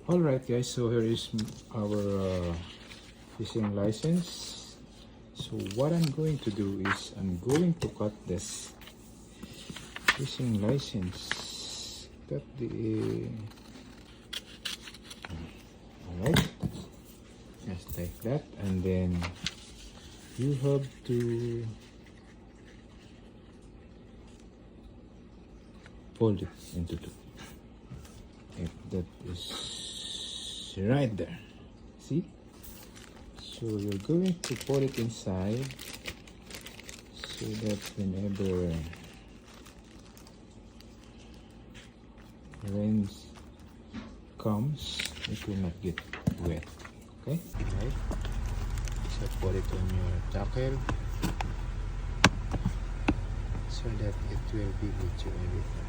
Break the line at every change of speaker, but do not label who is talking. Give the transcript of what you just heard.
Alright guys, so here is our fishing license. So what I'm going to do is I'm going to cut this fishing license. Cut the alright, just like that, and then you have to fold it into two. If that is right there, see? So you're going to put it inside so that whenever rain comes, it will not get wet. Okay? Right? So put it on your tackle so that it will be with you every time.